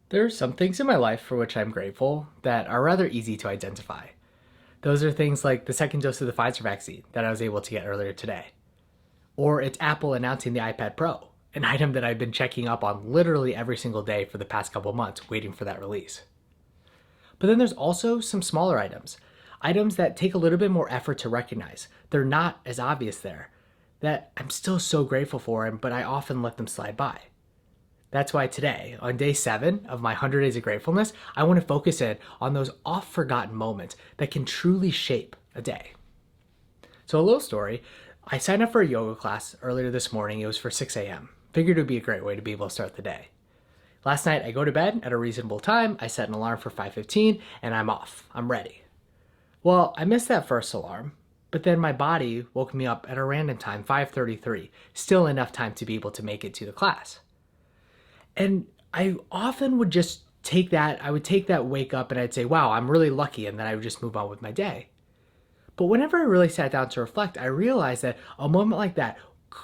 There are some things in my life for which I'm grateful that are rather easy to identify. Those are things like the second dose of the Pfizer vaccine that I was able to get earlier today. Or it's Apple announcing the iPad Pro, an item that I've been checking up on literally every single day for the past couple months, waiting for that release. But then there's also some smaller items that take a little bit more effort to recognize. They're not as obvious there, that I'm still so grateful for, but I often let them slide by. That's why today, on day 7 of my 100 Days of Gratefulness, I want to focus in on those oft forgotten moments that can truly shape a day. So, a little story, I signed up for a yoga class earlier this morning. It was for 6 a.m. Figured it would be a great way to be able to start the day. Last night, I go to bed at a reasonable time. I set an alarm for 5:15, and I'm off. I'm ready. Well, I missed that first alarm, but then my body woke me up at a random time, 5:33, still enough time to be able to make it to the class. And I often would just I would take that wake up and I'd say, wow, I'm really lucky. And then I would just move on with my day. But whenever I really sat down to reflect, I realized that a moment like that,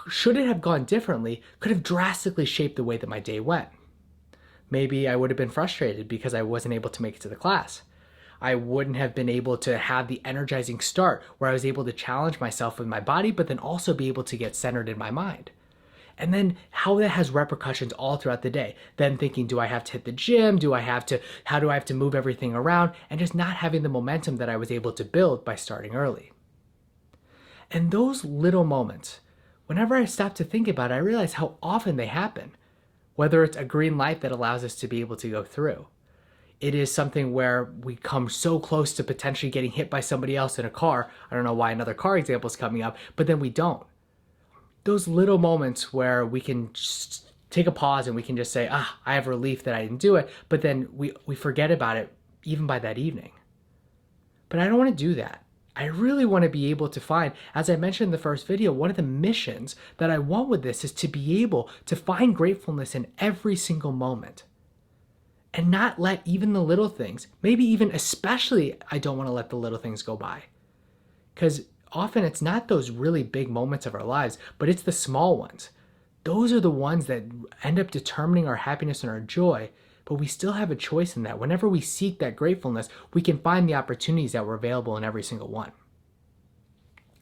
should it have gone differently, could have drastically shaped the way that my day went. Maybe I would have been frustrated because I wasn't able to make it to the class. I wouldn't have been able to have the energizing start where I was able to challenge myself with my body, but then also be able to get centered in my mind. And then how that has repercussions all throughout the day. Then thinking, do I have to hit the gym? How do I have to move everything around? And just not having the momentum that I was able to build by starting early. And those little moments, whenever I stop to think about it, I realize how often they happen. Whether it's a green light that allows us to be able to go through. It is something where we come so close to potentially getting hit by somebody else in a car. I don't know why another car example is coming up, but then we don't. Those little moments where we can just take a pause and we can just say, I have relief that I didn't do it, but then we forget about it even by that evening. But I don't want to do that. I really want to be able to find, as I mentioned in the first video, one of the missions that I want with this is to be able to find gratefulness in every single moment. And not let even the little things, maybe even especially, I don't want to let the little things go by. Because often it's not those really big moments of our lives, but it's the small ones. Those are the ones that end up determining our happiness and our joy, but we still have a choice in that. Whenever we seek that gratefulness, we can find the opportunities that were available in every single one.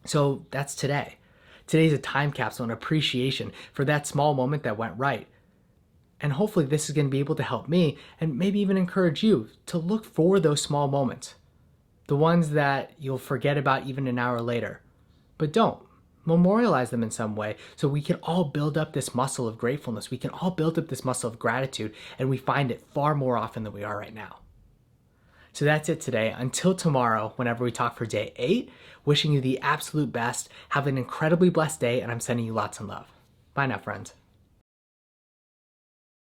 So that's today. Today's a time capsule and appreciation for that small moment that went right. And hopefully this is going to be able to help me and maybe even encourage you to look for those small moments. The ones that you'll forget about even an hour later. But don't. Memorialize them in some way so we can all build up this muscle of gratefulness. We can all build up this muscle of gratitude, and we find it far more often than we are right now. So that's it today. Until tomorrow, whenever we talk for day 8, wishing you the absolute best. Have an incredibly blessed day, and I'm sending you lots of love. Bye now, friends.